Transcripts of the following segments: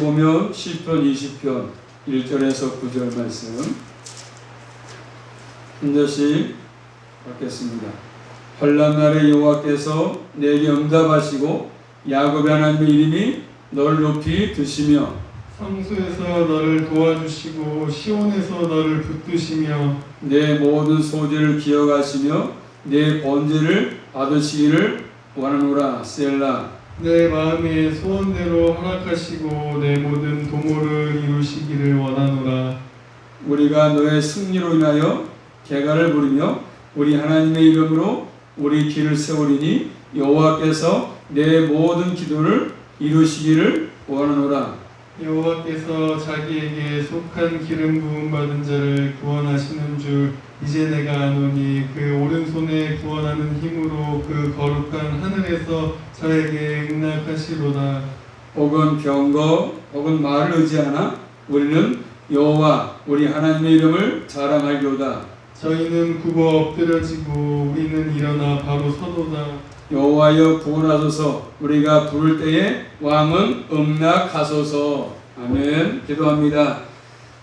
보면 시편 20편 1절에서 9절 말씀 한 절씩 읽겠습니다. 환난 날에 여호와께서 내게 응답하시고 야곱의 하나님의 이름이 너를 높이 드시며 성수에서 너를 도와주시고 시온에서 너를 붙드시며 내 모든 소재를 기억하시며 내 번제를 받으시기를 원하노라. 셀라. 내 마음의 소원대로 허락하시고 내 모든 도모를 이루시기를 원하노라. 우리가 너의 승리로 인하여 개가를 부르며 우리 하나님의 이름으로 우리 길을 세우리니 여호와께서 내 모든 기도를 이루시기를 원하노라. 여호와께서 자기에게 속한 기름 부음 받은 자를 구원하시는 줄 이제 내가 아노니 그 오른손에 구원하는 힘으로 그 거룩한 하늘에서 저에게 응낙하시로다. 혹은 병거 혹은 말을 의지하나 우리는 여호와 우리 하나님의 이름을 자랑하리로다. 저희는 굽어 엎드려지고 우리는 일어나 바로 서도다. 여호와여 구원하소서. 우리가 부를 때에 왕은 응낙하소서. 아멘. 기도합니다.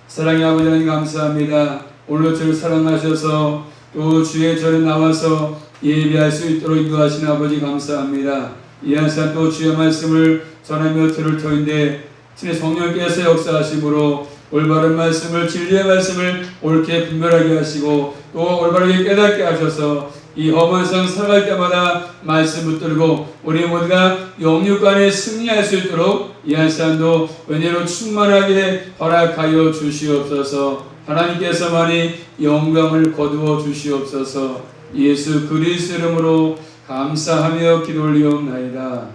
사랑의 아버지 하나님 감사합니다. 오늘도 저를 사랑하셔서 또 주의 절에 나와서 예배할 수 있도록 인도하신 아버지 감사합니다. 이 한 시간 또 주의 말씀을 전하며 들을 터인데 주의 성령께서 역사하심으로 올바른 말씀을 진리의 말씀을 옳게 분별하게 하시고 또 올바르게 깨닫게 하셔서 이 험한 세상 살아갈 때마다 말씀 붙들고 우리 모두가 영육간에 승리할 수 있도록 이 한 시간도 은혜로 충만하게 허락하여 주시옵소서. 하나님께서만이 영광을 거두어 주시옵소서. 예수 그리스도 이름으로 감사하며 기도 올리옵나이다.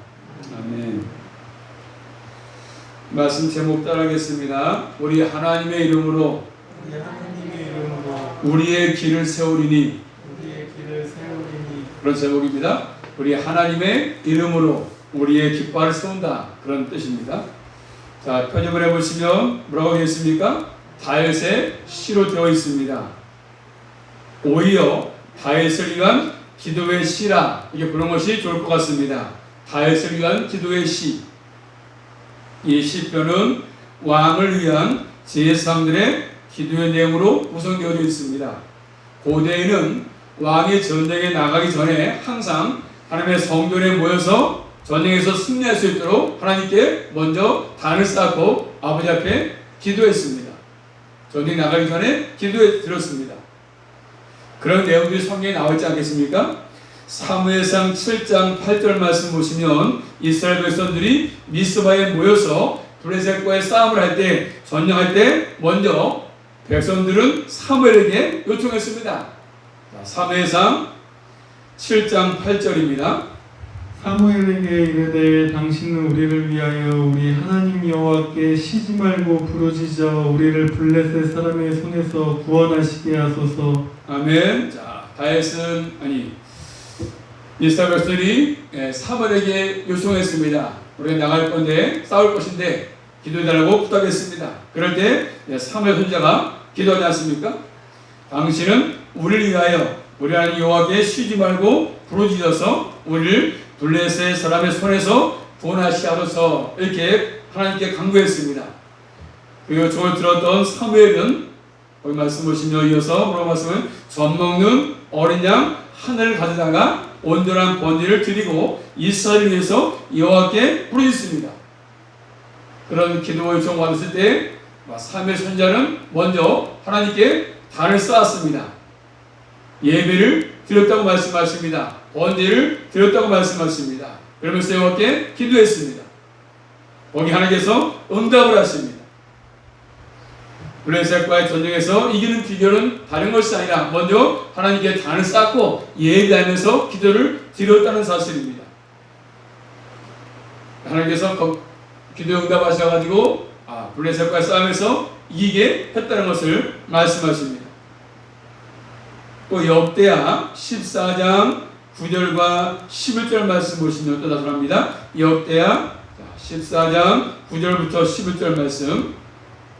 아멘. 말씀 제목 따라하겠습니다. 우리 하나님의 이름으로 우리의 길을 세우리니. 그런 제목입니다. 우리 하나님의 이름으로 우리의 깃발을 세운다. 그런 뜻입니다. 자, 편집을 해보시면 뭐라고 되어 있습니까? 다윗의 시로 되어 있습니다. 오히려 다윗을 위한 기도의 시라 이렇게 부르는 것이 좋을 것 같습니다. 다윗을 위한 기도의 시. 이 시편은 왕을 위한 제사장들의 기도의 내용으로 구성되어 있습니다. 고대에는 왕이 전쟁에 나가기 전에 항상 하나님의 성전에 모여서 전쟁에서 승리할 수 있도록 하나님께 먼저 단을 쌓고 아버지 앞에 기도했습니다. 전쟁에 나가기 전에 기도해 드렸습니다. 그런 내용들이 성경에 나와 있지 않겠습니까? 사무엘상 7장 8절 말씀 보시면 이스라엘 백성들이 미스바에 모여서 블레셋과의 싸움을 할 때 전쟁할 때 먼저 백성들은 사무엘에게 요청했습니다. 사무엘상 7장 8절입니다. 사무엘에게 이르되 당신은 우리를 위하여 우리 하나님 여호와께 쉬지 말고 부르짖어 우리를 블레셋 사람의 손에서 구원하시게 하소서. 아멘. 자, 다윗은 이스라엘 백성들이 사무엘에게 요청했습니다. 우리가 나갈 건데 싸울 것인데 기도해달라고 부탁했습니다. 그럴 때 사무엘 선지자가 기도하지 않습니까? 당신은 우리를 위하여 우리 하나님 여호와께 쉬지 말고 부르짖어서 우리를 블레셋 사람의 손에서 구원하시옵소서 이렇게 하나님께 간구했습니다. 그리고 저를 들었던 사무엘은 거기 말씀 보시면 이어서 뭐라고 말씀은 젖 먹는 어린 양 하늘을 가져다가 온전한 번제를 드리고 이스라엘을 위해서 여호와께 부르짖습니다. 그런 기도 요청 받았을 때 사무엘 선지자는 먼저 하나님께 단을 쌓았습니다. 예배를 드렸다고 말씀하십니다. 번제를 드렸다고 말씀하십니다. 그러면서 여호와께 기도했습니다. 거기 하나님께서 응답을 하십니다. 블레셋과의 전쟁에서 이기는 비결은 다른 것이 아니라 먼저 하나님께 단을 쌓고 예배하면서 기도를 드렸다는 사실입니다. 하나님께서 기도 응답하셔가지고 블레셋과의 싸움에서 이기게 했다는 것을 말씀하십니다. 또 역대하 14장 9절과 11절 말씀 보시면 또 나타납니다. 역대하 14장 9절부터 11절 말씀.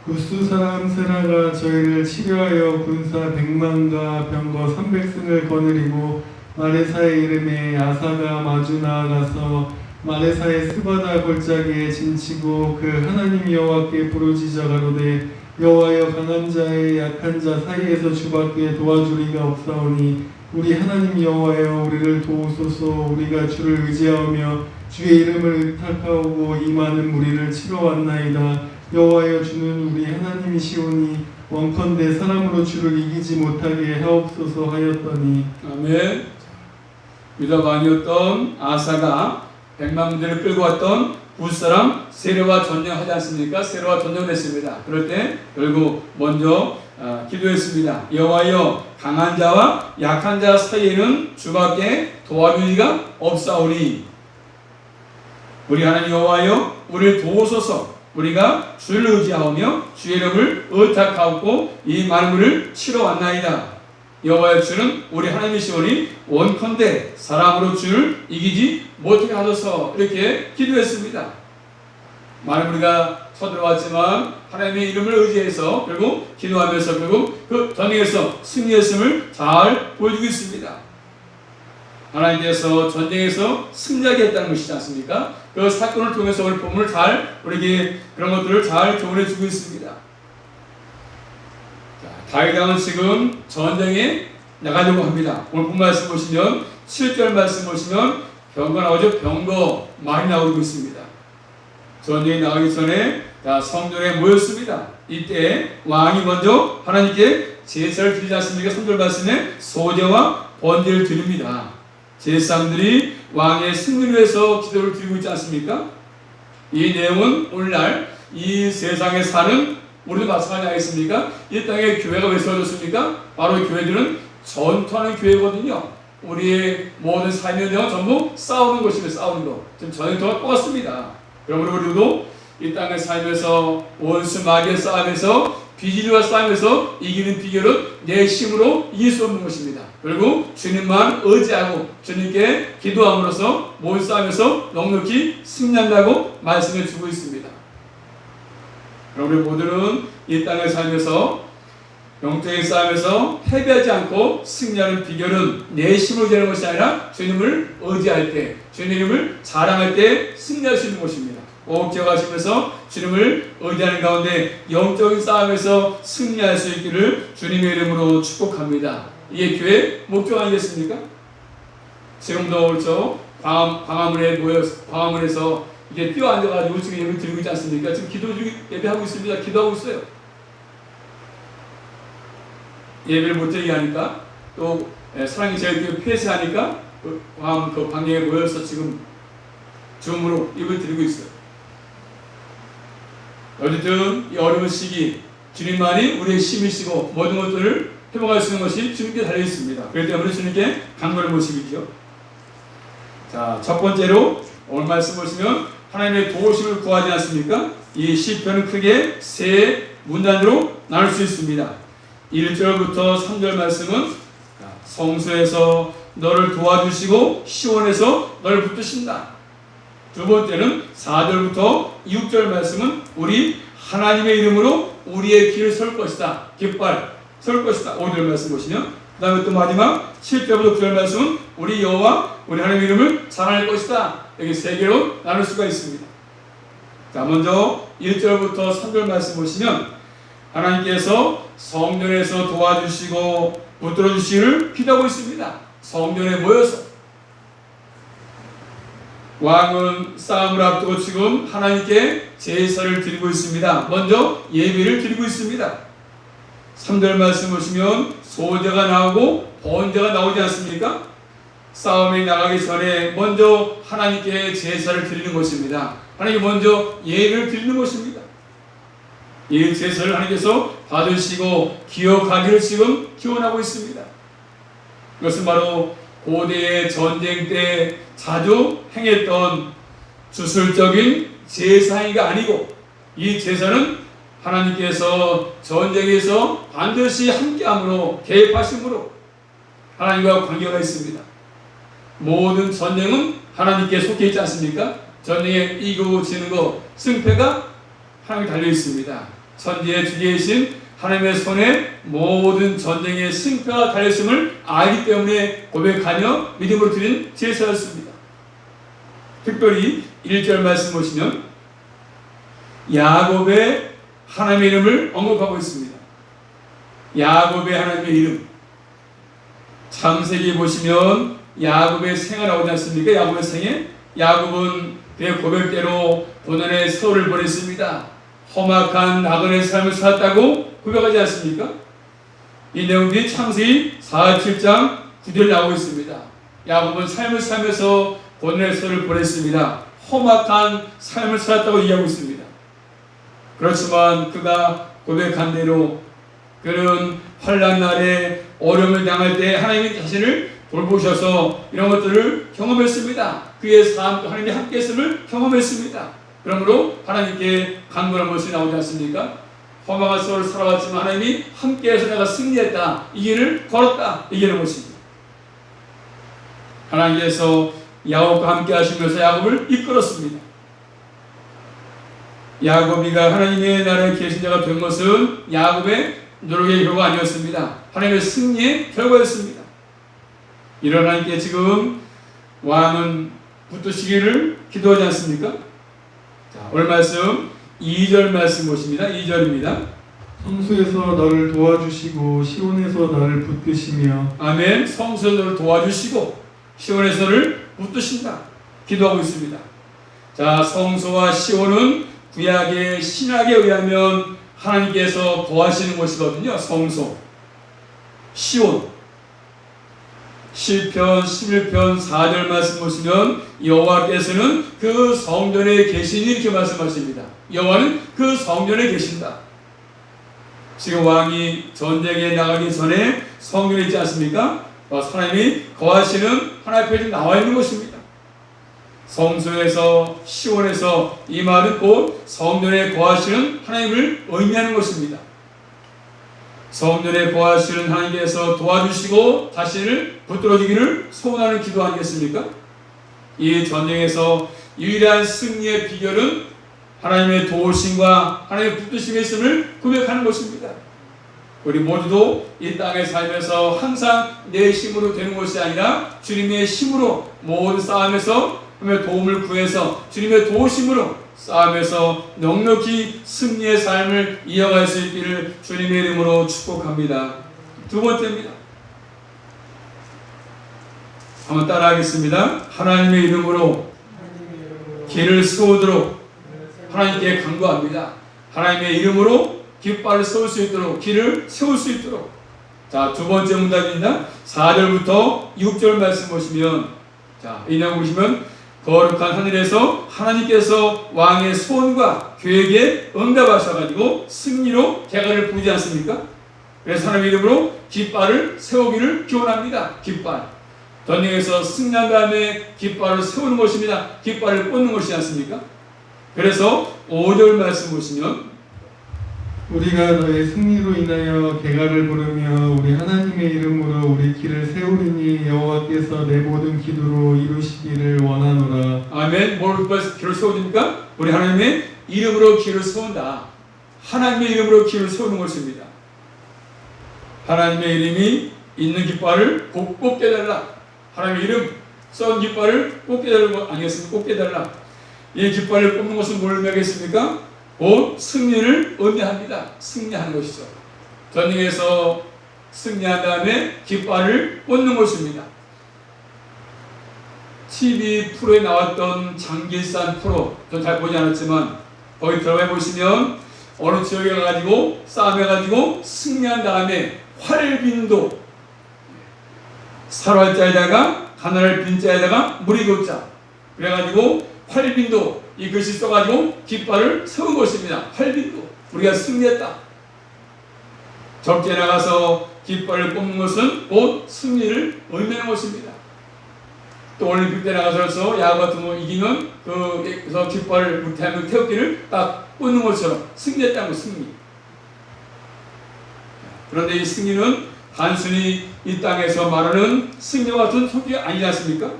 구스 사람 세라가 저희를 치료하여 군사 100만과 병거 300승을 거느리고 마레사의 이름에 아사가 마주 나아가서 마레사의 스바다 골짜기에 진치고 그 하나님 여호와께 부르짖어 가로되 여호와여 강한 자의 약한 자 사이에서 주밖에 도와주리가 없사오니 우리 하나님 여호와여 우리를 도우소서. 우리가 주를 의지하며 주의 이름을 의탁하오고 이 많은 무리를 치러 왔나이다. 여호와여 주는 우리 하나님이시오니 원컨대 사람으로 주를 이기지 못하게 하옵소서 하였더니. 아멘. 유다 왕이었던 아사가 100만 군대를 끌고 왔던 붓사람 세례와 전쟁하지 않습니까? 세례와 전쟁을 했습니다. 그럴 때 결국 먼저 기도했습니다. 여호와여 강한 자와 약한 자 사이에는 주밖에 도와줄 이가 없사오니 우리 하나님 여호와여 우리를 도우소서. 우리가 주를 의지하오며 주의 이름을 의탁하옵고 이 만물을 치러 왔나이다. 여호와의 주는 우리 하나님이시오니 원컨대 사람으로 주를 이기지 못하게 하소서. 이렇게 기도했습니다. 많은 우리가 쳐들어왔지만 하나님의 이름을 의지해서 결국 기도하면서 결국 그 전쟁에서 승리했음을 잘 보여주고 있습니다. 하나님께서 전쟁에서 승리하게 했다는 것이지 않습니까? 그 사건을 통해서 오늘 본문을 잘 우리에게 그런 것들을 잘 교훈해 주고 있습니다. 다윗 왕은 지금 전쟁에 나가려고 합니다. 오늘 본 말씀 보시면 7절 말씀 보시면 병거 나오죠. 병거 많이 나오고 있습니다. 전쟁에 나가기 전에 다 성전에 모였습니다. 이때 왕이 먼저 하나님께 제사를 드리지 않습니까? 3절 말씀에 소제와 번제를 드립니다. 제사장들이 왕의 승리를 위해서 기도를 드리고 있지 않습니까? 이 내용은 오늘날 이 세상에 사는 우리도 마찬가지 아니겠습니까? 이 땅에 교회가 왜 세워졌습니까? 바로 이 교회들은 전투하는 교회거든요. 우리의 모든 삶의 내용은 전부 싸우는 것입니다. 싸우는 것. 지금 전쟁터가 똑같습니다. 그러므로 우리도 이 땅에 살면서 원수 마귀의 싸움에서 비질과 싸움에서 이기는 비결은 내 힘으로 이길 수 없는 것입니다. 결국 주님만 의지하고 주님께 기도함으로써 모든 싸움에서 넉넉히 승리한다고 말씀해 주고 있습니다. 우리 모두는 이 땅을 살면서 영적인 싸움에서 패배하지 않고 승리하는 비결은 내 힘으로 되는 것이 아니라 주님을 의지할 때, 주님을 자랑할 때 승리할 수 있는 것입니다. 꼭 기억하시면서 주님을 의지하는 가운데 영적인 싸움에서 승리할 수 있기를 주님의 이름으로 축복합니다. 이게 교회 목표 아니겠습니까? 지금도 그렇죠. 광화문에서 이게 뛰어앉아가지고 지금 예배 드리고 있지 않습니까? 지금 예배하고 있습니다. 기도하고 있어요. 예배를 못 드리게 하니까 또 사랑이 제일 폐쇄하니까 그 광야에 모여서 지금 줌으로 예배를 드리고 있어요. 어쨌든 이 어려운 시기 주님만이 우리의 힘이시고 모든 것들을 회복할 수 있는 것이 주님께 달려 있습니다. 그렇기 때문에 주님께 간구하는 모습이죠. 자, 첫 번째로 오늘 말씀 보시면 하나님의 도우심을 구하지 않습니까? 이 시편은 크게 세 문단으로 나눌 수 있습니다. 1절부터 3절 말씀은 성소에서 너를 도와주시고 시온에서 너를 붙드신다. 두 번째는 4절부터 6절 말씀은 우리 하나님의 이름으로 우리의 길을 설 것이다. 깃발 설 것이다. 5절 말씀 보시면 그 다음에 또 마지막 7절부터 9절 말씀은 우리 여호와 우리 하나님의 이름을 찬양할 것이다. 여기 세 개로 나눌 수가 있습니다. 자, 먼저 1절부터 3절 말씀 보시면 하나님께서 성전에서 도와주시고 붙들어 주시기를 기도하고 있습니다. 성전에 모여서 왕은 싸움을 앞두고 지금 하나님께 제사를 드리고 있습니다. 먼저 예배를 드리고 있습니다. 3절 말씀 보시면 소제가 나오고 번제가 나오지 않습니까? 싸움에 나가기 전에 먼저 하나님께 제사를 드리는 것입니다. 하나님 먼저 예배를 드리는 것입니다. 이 제사를 하나님께서 받으시고 기억하기를 지금 기원하고 있습니다. 이것은 바로 고대의 전쟁 때 자주 행했던 주술적인 제사가 아니고 이 제사는 하나님께서 전쟁에서 반드시 함께함으로 개입하심으로 하나님과 관계가 있습니다. 모든 전쟁은 하나님께 속해 있지 않습니까? 전쟁에 이기고 지는 것, 승패가 하나님께 달려 있습니다. 천지의 주계이신 하나님의 손에 모든 전쟁의 승패가 달렸음을 알기 때문에 고백하며 믿음으로 드린 제사였습니다. 특별히 1절 말씀 보시면 야곱의 하나님의 이름을 언급하고 있습니다. 야곱의 하나님의 이름. 창세기 보시면 야곱의 생활 나오지 않습니까? 야곱의 생애. 야곱은 그의 고백대로 도난의 세월을 보냈습니다. 험악한 나그네 삶을 살았다고 고백하지 않습니까? 이 내용들이 창세기 47장 9절 나오고 있습니다. 야곱은 삶을 살면서 고난의 세월을 보냈습니다. 험악한 삶을 살았다고 얘기하고 있습니다. 그렇지만 그가 고백한 대로 그는 환난 날에 어려움을 당할 때 하나님이 자신을 돌보셔서 이런 것들을 경험했습니다. 그의 삶도 하나님이 함께 했음을 경험했습니다. 그러므로 하나님께 간구한 것이 나오지 않습니까? 험악한 세월을 살아왔지만 하나님이 함께해서 내가 승리했다. 이 길을 걸었다. 얘기하는 것입니다. 하나님께서 야곱과 함께 하시면서 야곱을 이끌었습니다. 야곱이가 하나님의 나라의 계신자가 된 것은 야곱의 노력의 결과가 아니었습니다. 하나님의 승리의 결과였습니다. 이런 하나님께 지금 왕은 붙드시기를 기도하지 않습니까? 자, 오늘 말씀 2절 말씀 보십니다. 2절입니다. 성수에서 너를 도와주시고 시온에서 너를 붙드시며. 아멘. 성수에서 너를 도와주시고 시온에서 너를 붙드신다. 기도하고 있습니다. 자, 성소와 시온은 구약의 신학에 의하면 하나님께서 도와주시는 곳이거든요. 성소, 시온. 시편 11편 4절 말씀 보시면 여호와께서는 그 성전에 계시니 이렇게 말씀하십니다. 여호와는 그 성전에 계신다. 지금 왕이 전쟁에 나가기 전에 성전에 있지 않습니까? 하나님이 거하시는 하나님 앞에 나와 있는 것입니다. 성소에서 시온에서 이 말은 곧 성전에 거하시는 하나님을 의미하는 것입니다. 성전에 거하시는 하나님께서 도와주시고 자신을 붙들어주기를 소원하는 기도 아니겠습니까? 이 전쟁에서 유일한 승리의 비결은 하나님의 도우심과 하나님의 붙드심이 있음을 고백하는 것입니다. 우리 모두도 이 땅에 살면서 항상 내 힘으로 되는 것이 아니라 주님의 힘으로 모든 싸움에서 하나님의 도움을 구해서 주님의 도우심으로 싸움에서 넉넉히 승리의 삶을 이어갈 수 있기를 주님의 이름으로 축복합니다. 두 번째입니다. 한번 따라하겠습니다. 하나님의 이름으로 길을 세우도록 하나님께 간구합니다. 하나님의 이름으로 깃발을 세울 수 있도록 길을 세울 수 있도록. 자, 두 번째 문답입니다. 4절부터 6절 말씀 보시면, 자, 이 내용 보시면 거룩한 하늘에서 하나님께서 왕의 소원과 계획에 응답하셔가지고 승리로 개가를 부르지 않습니까? 그래서 하나님의 이름으로 깃발을 세우기를 기원합니다. 깃발. 전쟁에서 승리한 다음에 깃발을 세우는 것입니다. 깃발을 꽂는 것이지 않습니까? 그래서 5절 말씀 보시면 우리가 너의 승리로 인하여 개가를 부르며 우리 하나님의 이름으로 우리 길을 세우리니 여호와께서 내 모든 기도로 이루시기를 원하노라. 아멘. 뭘 길을 세워줍니까? 우리 하나님의 이름으로 길을 세운다. 하나님의 이름으로 길을 세우는 것입니다. 하나님의 이름이 있는 깃발을 꼭 꽂게 해달라. 하나님의 이름 썬 깃발을 꽂게 해달라는 것 아니겠습니까? 꽂게 해달라. 이 깃발을 꽂는 것은 뭘 의미하겠습니까? 곧 승리를 의미합니다. 승리하는 것이죠. 전쟁에서 승리한 다음에 깃발을 꽂는 것입니다. TV 프로에 나왔던 장길산 프로, 전 잘 보지 않았지만 거기 들어가 보시면 어느 지역에 가가지고 싸움해가지고 승리한 다음에 활빈도, 살활자에다가 가난할 빈자에다가 무리교자, 그래가지고 활빈도 이 글씨 써가지고 깃발을 세운 것입니다. 활빈도. 우리가 승리했다. 적지에 나가서 깃발을 꼽는 것은 곧 승리를 의미하는 것입니다. 또 올림픽 때 나가서 야구 같은 거 이기면 그래서 깃발을 대한민국 태극기를 딱 꽂는 것처럼 승리했다는 거, 승리. 그런데 이 승리는 단순히 이 땅에서 말하는 승리와 같은 소리가 아니지 않습니까?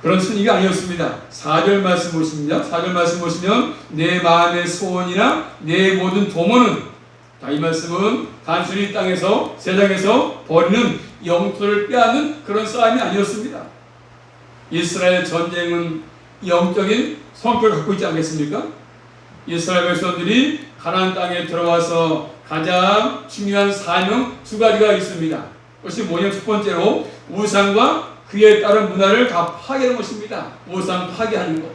그런 승리가 아니었습니다. 4절 말씀 보십니다. 4절 말씀 보시면 내 마음의 소원이나 내 모든 도모는, 자, 이 말씀은 단순히 이 땅에서 세상에서 버리는 영토를 빼앗는 그런 싸움이 아니었습니다. 이스라엘 전쟁은 영적인 성격을 갖고 있지 않겠습니까? 이스라엘 백성들이 가나안 땅에 들어와서 가장 중요한 사명 두 가지가 있습니다. 그것이 뭐냐면 첫 번째로 우상과 그에 따른 문화를 다 파괴하는 것입니다. 우상 파괴하는 것.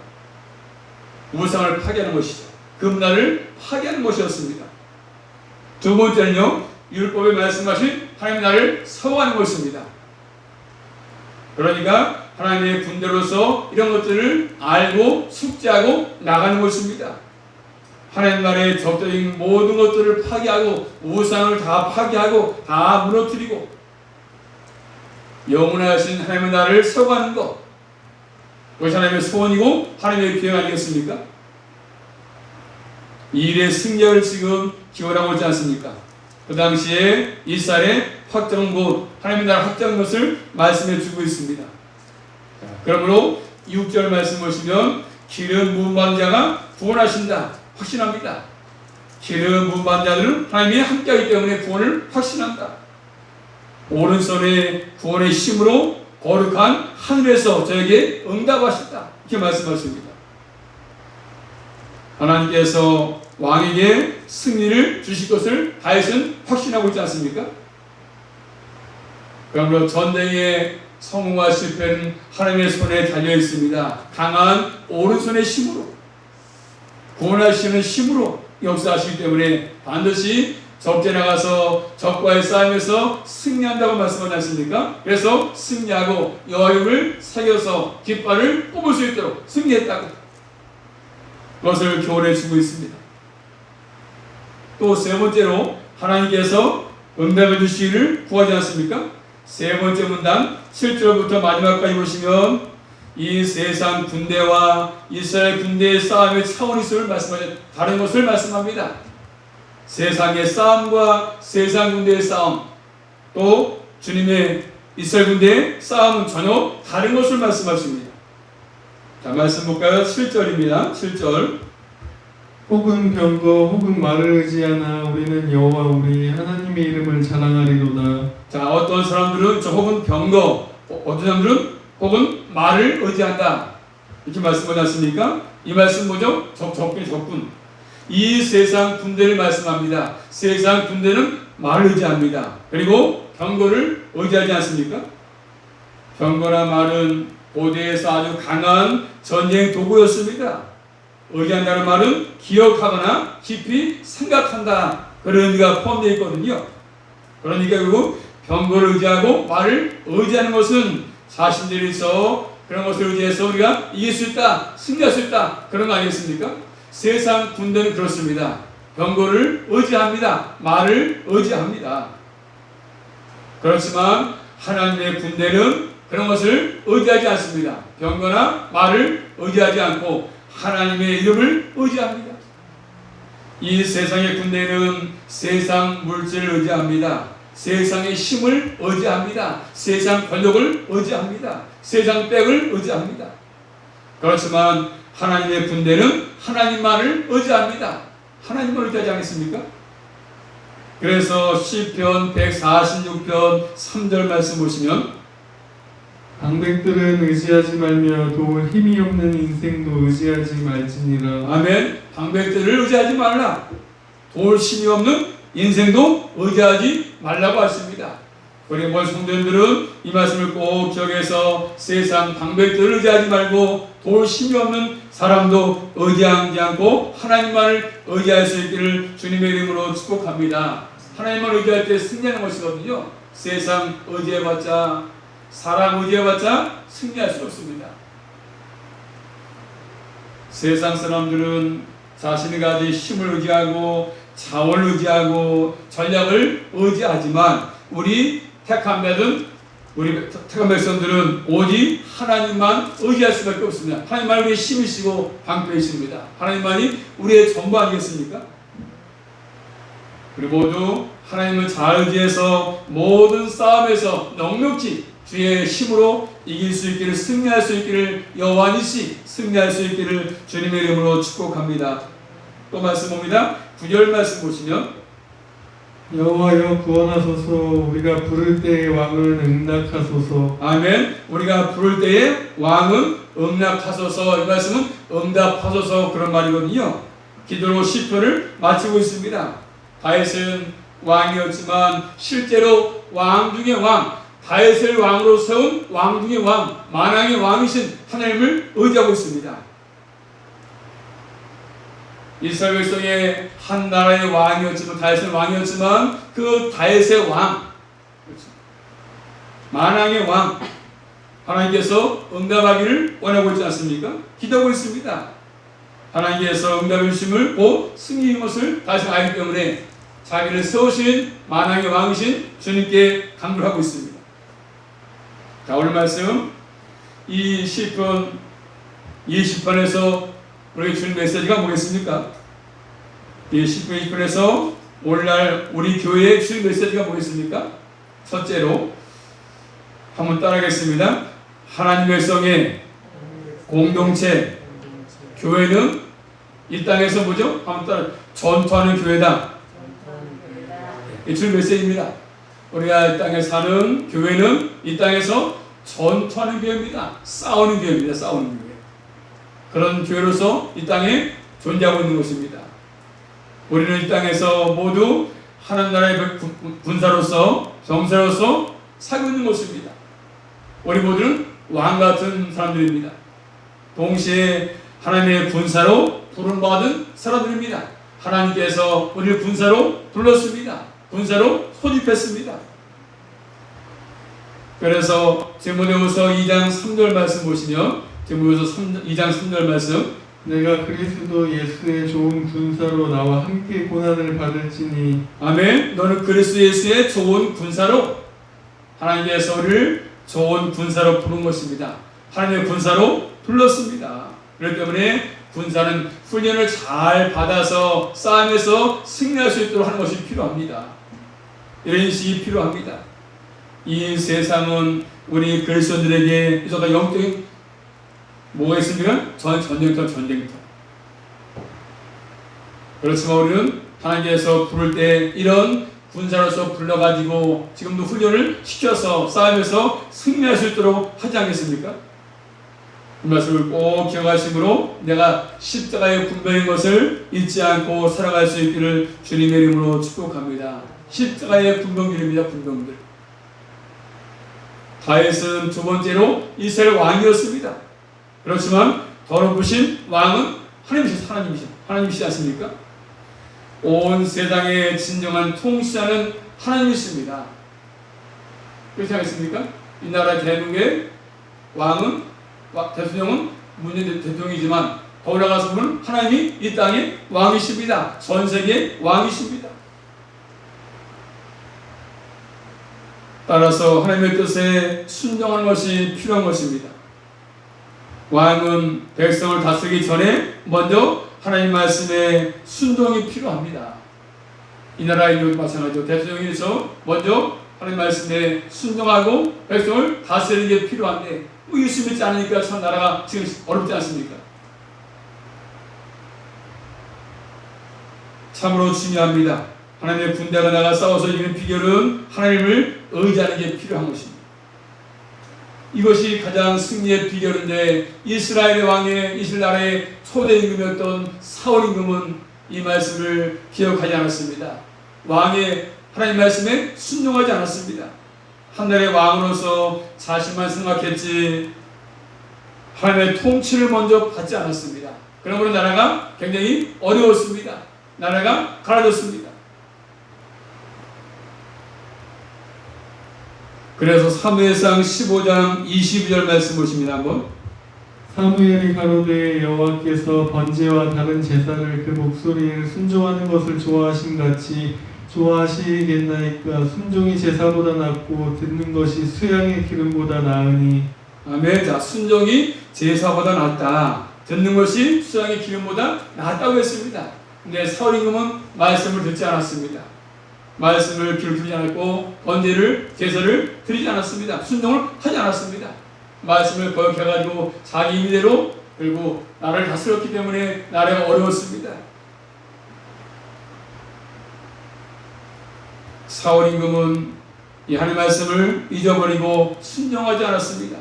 우상을 파괴하는 것이죠. 그 문화를 파괴하는 것이었습니다. 두 번째는요, 율법에 말씀하신 하나님의 나라를 서거하는 것입니다. 그러니까 하나님의 군대로서 이런 것들을 알고 숙지하고 나가는 것입니다. 하나님 나라의 적적인 모든 것들을 파괴하고 우상을 다 파괴하고 다 무너뜨리고 영원하신 하나님의 나라를 서거하는 것, 그것이 하나님의 소원이고 하나님의 계획 아니겠습니까? 이 일의 승리를 지금 기원하고 있지 않습니까? 그 당시에 이스라엘의 확정한 곳, 하나님의 나라 확정한 것을 말씀해 주고 있습니다. 그러므로 6절 말씀 보시면 기름 부은 받은 자가 구원하신다. 확신합니다. 기름 부은 받은 자들은 하나님이 함께하기 때문에 구원을 확신한다. 오른손에 구원의 힘으로 거룩한 하늘에서 저에게 응답하셨다. 이렇게 말씀하십니다. 하나님께서 왕에게 승리를 주실 것을 다윗은 확신하고 있지 않습니까? 그러므로 전쟁의 성공과 실패는 하나님의 손에 달려 있습니다. 강한 오른손의 힘으로, 구원하시는 힘으로 역사하시기 때문에 반드시 적재 나가서 적과의 싸움에서 승리한다고 말씀하지 않습니까? 그래서 승리하고 여호와의 이름을 새겨서 깃발을 뽑을 수 있도록 승리했다고 그것을 교훈해 주고 있습니다. 또 세 번째로 하나님께서 응답해 주시기를 구하지 않습니까? 세 번째 문단 7절부터 마지막까지 보시면 이 세상 군대와 이스라엘 군대의 싸움의 차원이 있음을 말씀하죠. 다른 것을 말씀합니다. 세상의 싸움과 세상 군대의 싸움, 또 주님의 이스라엘 군대의 싸움은 전혀 다른 것을 말씀하십니다. 자, 말씀 볼까요? 7절입니다. 7절. 혹은 병거 혹은 말을 의지하나 우리는 여호와 우리 하나님의 이름을 자랑하리로다. 자, 어떤 사람들은 혹은 병거, 어떤 사람들은 혹은 말을 의지한다. 이렇게 말씀하지 않습니까? 이 말씀 뭐죠? 적군. 이 세상 군대를 말씀합니다. 세상 군대는 말을 의지합니다. 그리고 병거를 의지하지 않습니까? 병거나 말은 고대에서 아주 강한 전쟁 도구였습니다. 의지한다는 말은 기억하거나 깊이 생각한다, 그런 의미가 포함되어 있거든요. 그러니까 결국 병거를 의지하고 말을 의지하는 것은 자신들이서 그런 것을 의지해서 우리가 이길 수 있다, 승리할 수 있다, 그런 거 아니겠습니까? 세상 군대는 그렇습니다. 병거를 의지합니다. 말을 의지합니다. 그렇지만 하나님의 군대는 그런 것을 의지하지 않습니다. 병거나 말을 의지하지 않고 하나님의 이름을 의지합니다. 이 세상의 군대는 세상 물질을 의지합니다. 세상의 힘을 의지합니다. 세상 권력을 의지합니다. 세상 빽을 의지합니다. 그렇지만 하나님의 군대는 하나님만을 의지합니다. 하나님을 의지하지 않겠습니까? 그래서 시편 146편 3절 말씀 보시면 방백들은 의지하지 말며 도울 힘이 없는 인생도 의지하지 말지니라. 아멘. 방백들을 의지하지 말라. 도울 힘이 없는 인생도 의지하지 말라고 하십니다. 우리 모든 성도님들은 이 말씀을 꼭 기억해서 세상 방백들을 의지하지 말고 도울 힘이 없는 사람도 의지하지 않고 하나님만을 의지할 수 있기를 주님의 이름으로 축복합니다. 하나님만 의지할 때 승리하는 것이거든요. 세상 의지해봤자, 사람 의지해봤자 승리할 수 없습니다. 세상 사람들은 자신이 가진 힘을 의지하고 자원을 의지하고 전략을 의지하지만 우리 택한 백성들은 오직 하나님만 의지할 수밖에 없습니다. 하나님만 우리의 힘이시고 방패이십니다. 하나님만이 우리의 전부 아니겠습니까? 우리 모두 하나님을 잘 의지해서 모든 싸움에서 넉넉히 주의 힘으로 이길 수 있기를, 승리할 수 있기를, 여호와니시 승리할 수 있기를 주님의 이름으로 축복합니다. 또 말씀 봅니다. 9절 말씀 보시면 여호와여 구원하소서. 우리가 부를 때의 왕은 응답하소서. 아멘. 우리가 부를 때에 왕은 응답하소서. 이 말씀은 응답하소서 그런 말이거든요. 기도로 시편을 마치고 있습니다. 다윗은 왕이었지만 실제로 왕 중의 왕, 다윗을 왕으로 세운 왕 중의 왕, 만왕의 왕이신 하나님을 의지하고 있습니다. 이스라엘 백성의 한 나라의 왕이었지만, 다윗은 왕이었지만 그 다윗의 왕, 만왕의 왕, 하나님께서 응답하기를 원하고 있지 않습니까? 기도하고 있습니다. 하나님께서 응답해 주심을 곧 승리인 것을 다시 알기 때문에 자기를 세우신 만왕의 왕이신 주님께 간구하고 있습니다. 자, 오늘 말씀 이 시편 20편에서 우리 주님 메시지가 뭐겠습니까? 이 시편 20편에서 오늘날 우리 교회의 주님 메시지가 뭐겠습니까? 첫째로 한번 따라하겠습니다. 하나님의 백성의 공동체, 교회는 이 땅에서 뭐죠? 한번 따라 전투하는 교회다. 이 주님 메시지입니다. 우리가 이 땅에 사는 교회는 이 땅에서 전투하는 교회입니다. 싸우는 교회입니다. 싸우는 교회. 그런 교회로서 이 땅에 존재하고 있는 것입니다. 우리는 이 땅에서 모두 하나님 나라의 군사로서 정사로서 살고 있는 것입니다. 우리 모두는 왕 같은 사람들입니다. 동시에 하나님의 군사로 부름받은 사람들입니다. 하나님께서 우리를 군사로 불렀습니다. 군사로 소집했습니다. 그래서 디모데후서 2장 3절 말씀 보시면 디모데후서 2장 3절 말씀 내가 그리스도 예수의 좋은 군사로 나와 함께 고난을 받을지니 아멘. 너는 그리스도 예수의 좋은 군사로 하나님께서 우리를 좋은 군사로 부른 것입니다. 하나님의 군사로 불렀습니다. 그렇기 때문에 군사는 훈련을 잘 받아서 싸움에서 승리할 수 있도록 하는 것이 필요합니다. 이런 인식이 필요합니다. 이 세상은 우리 그리스도인들에게 있어서 영적인 뭐가 있습니까? 전쟁터. 그렇지만 우리는 하나님께서 부를 때 이런 군사로서 불러가지고 지금도 훈련을 시켜서 싸움에서 승리할 수 있도록 하지 않겠습니까? 이 말씀을 꼭 기억하심으로 내가 십자가의 군병인 것을 잊지 않고 살아갈 수 있기를 주님의 이름으로 축복합니다. 십자가의 군병들입니다. 군병들. 다윗은 두 번째로 이스라엘 왕이었습니다. 그렇지만 더 높으신 왕은 하나님이시지 않습니까? 온 세상의 진정한 통치자는 하나님이십니다. 그렇지 않겠습니까? 이 나라 대한민국의 대통령은 문재인 대통령이지만 더 올라가서 보면 하나님이 이 땅의 왕이십니다. 전 세계의 왕이십니다. 따라서 하나님의 뜻에 순종하는 것이 필요한 것입니다. 왕은 백성을 다스리기 전에 먼저 하나님 말씀에 순종이 필요합니다. 이 나라의 경우도 마찬가지로 대통령에서 먼저 하나님 말씀에 순종하고 백성을 다스리는 게 필요한데 예수 믿지 않으니까 참 나라가 지금 어렵지 않습니까? 참으로 중요합니다. 하나님의 군대가 나가 싸워서 이기는 비결은 하나님을 의지하는 게 필요한 것입니다. 이것이 가장 승리의 비결인데 이스라엘의 왕의 이스라엘의 초대 임금이었던 사울 임금은 이 말씀을 기억하지 않았습니다. 왕의 하나님 말씀에 순종하지 않았습니다. 하늘의 왕으로서 자신만 생각했지 하나님의 통치를 먼저 받지 않았습니다. 그러므로 나라가 굉장히 어려웠습니다. 나라가 갈라졌습니다. 그래서 사무엘상 15장 22절 말씀 보십니다. 한번. 사무엘이 가로되 여호와께서 번제와 다른 제사를 그 목소리를 순종하는 것을 좋아하신 같이 좋아하시겠나이까. 순종이 제사보다 낫고 듣는 것이 수양의 기름보다 나으니. 아멘. 자, 순종이 제사보다 낫다. 듣는 것이 수양의 기름보다 낫다고 했습니다. 근데 사울 임금은 말씀을 듣지 않았습니다. 말씀을 기록하지 않았고 번제를 제사를 드리지 않았습니다. 순종을 하지 않았습니다. 말씀을 거역해가지고 자기 임의대로 그리고 나라를 다스렸기 때문에 나라가 어려웠습니다. 사울 임금은 이 하나님의 말씀을 잊어버리고 순종하지 않았습니다.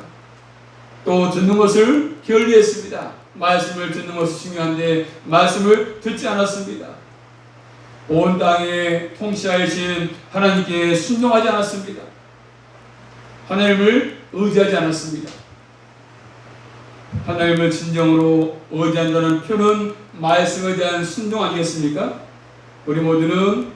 또 듣는 것을 게을리했습니다. 말씀을 듣는 것이 중요한데 말씀을 듣지 않았습니다. 온 땅에 통치하신 하나님께 순종하지 않았습니다. 하나님을 의지하지 않았습니다. 하나님을 진정으로 의지한다는 표현은 말씀에 대한 순종 아니겠습니까? 우리 모두는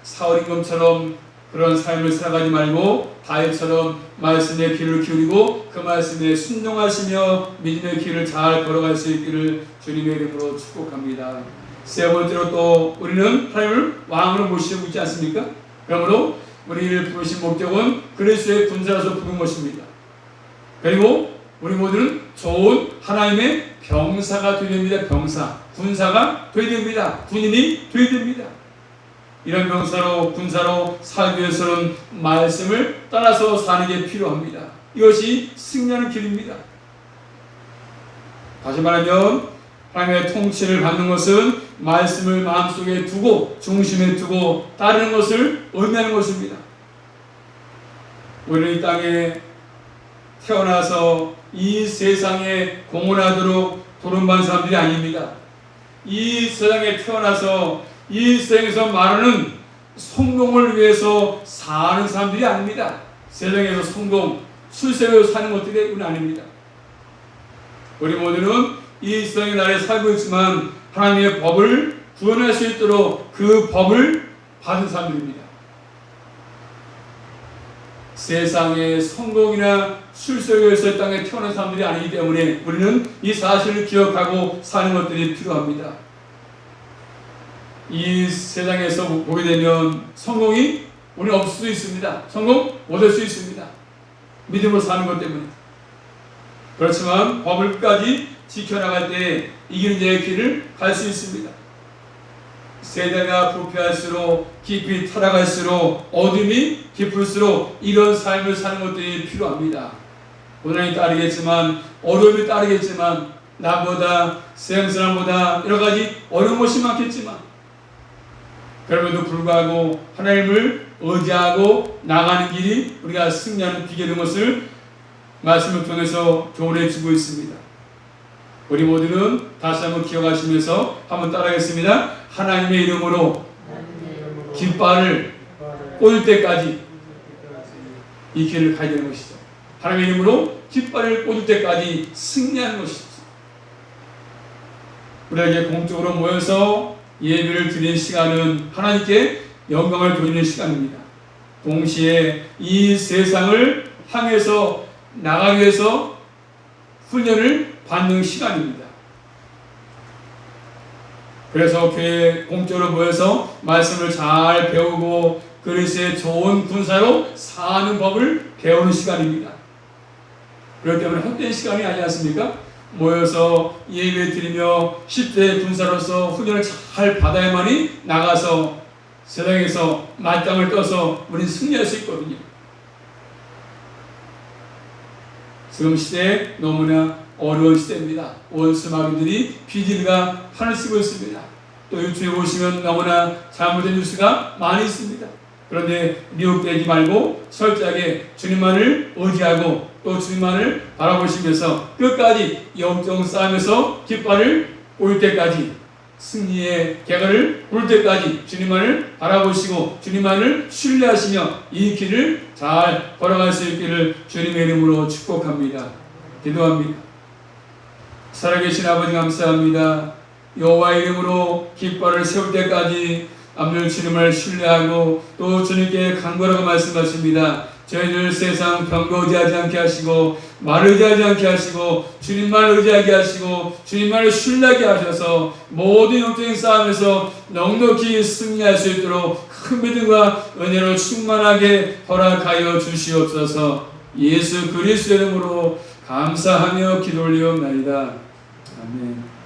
사울 임금처럼 그런 삶을 살아가지 말고 다윗처럼 말씀의 귀를 기울이고 그 말씀에 순종하시며 믿음의 길을 잘 걸어갈 수 있기를 주님의 이름으로 축복합니다. 세 번째로 또 우리는 하나님을 왕으로 모시고 있지 않습니까? 그러므로 우리를 부르신 목적은 그리스도의 군사로서 부른 것입니다. 그리고 우리 모두는 좋은 하나님의 병사가 되어야 됩니다. 병사, 군사가 되어야 됩니다. 군인이 되어야 됩니다. 이런 병사로 군사로 살기 위해서는 말씀을 따라서 사는 게 필요합니다. 이것이 승리하는 길입니다. 다시 말하면 하나님의 통치를 받는 것은 말씀을 마음속에 두고 중심에 두고 따르는 것을 의미하는 것입니다. 우리는 이 땅에 태어나서 이 세상에 공헌하도록 도른반 사람들이 아닙니다. 이 세상에 태어나서 이 세상에서 말하는 성공을 위해서 사는 사람들이 아닙니다. 세상에서 성공, 출세로 사는 것들이 우리는 아닙니다. 우리 모두는 이 세상의 나라에 살고 있지만 하나님의 법을 구원할 수 있도록 그 법을 받은 사람들입니다. 세상의 성공이나 출세를 위해서 이 땅에 태어난 사람들이 아니기 때문에 우리는 이 사실을 기억하고 사는 것들이 필요합니다. 이 세상에서 보게 되면 성공이 우리는 없을 수 있습니다. 성공 못할 수 있습니다. 믿음으로 사는 것 때문에. 그렇지만 법을 끝까지 지켜나갈 때 이기는 자의 길을 갈 수 있습니다. 세대가 부패할수록 깊이 타락할수록 어둠이 깊을수록 이런 삶을 사는 것들이 필요합니다. 고난이 따르겠지만 어려움이 따르겠지만 나보다 세상 사람보다 여러 가지 어려운 것이 많겠지만 그럼에도 불구하고 하나님을 의지하고 나가는 길이 우리가 승리하는 비결인 것을 말씀을 통해서 교훈해 주고 있습니다. 우리 모두는 다시 한번 기억하시면서 한번 따라하겠습니다. 하나님의 이름으로 깃발을 꽂을 때까지 이 길을 가야 되는 것이죠. 하나님의 이름으로 깃발을 꽂을 때까지 승리하는 것이죠. 우리에게 공적으로 모여서 예배를 드리는 시간은 하나님께 영광을 돌리는 시간입니다. 동시에 이 세상을 향해서 나가기 위해서 훈련을 받는 시간입니다. 그래서 교회 공적으로 모여서 말씀을 잘 배우고 그리스도의 좋은 군사로 사는 법을 배우는 시간입니다. 그렇기 때문에 헛된 시간이 아니지 않습니까? 모여서 예배 드리며 10대 군사로서 훈련을 잘 받아야만이 나가서 세상에서 맞짱을 떠서 우리는 승리할 수 있거든요. 지금 시대에 너무나 어려운 시대입니다. 원수 마귀들이 비질과 판을 쓰고 있습니다. 또 유튜브에 보시면 너무나 잘못된 뉴스가 많이 있습니다. 그런데 미혹되지 말고 철저하게 주님만을 의지하고 또 주님만을 바라보시면서 끝까지 영적 싸움에서 깃발을 올 때까지 승리의 계가를 부를 때까지 주님만을 바라보시고 주님만을 신뢰하시며 이 길을 잘 걸어갈 수 있기를 주님의 이름으로 축복합니다. 기도합니다. 살아계신 아버지 감사합니다. 여호와의 이름으로 깃발을 세울 때까지 앞늘 주님을 신뢰하고 또 주님께 간구하라고 말씀하십니다. 저희들 세상 병거 의지하지 않게 하시고 말 의지하지 않게 하시고 주님만 의지하게 하시고 주님만을 신뢰하게 하셔서 모든 영적인 싸움에서 넉넉히 승리할 수 있도록 큰 믿음과 은혜로 충만하게 허락하여 주시옵소서. 예수 그리스도의 이름으로 감사하며 기도 올리옵나이다. 아멘.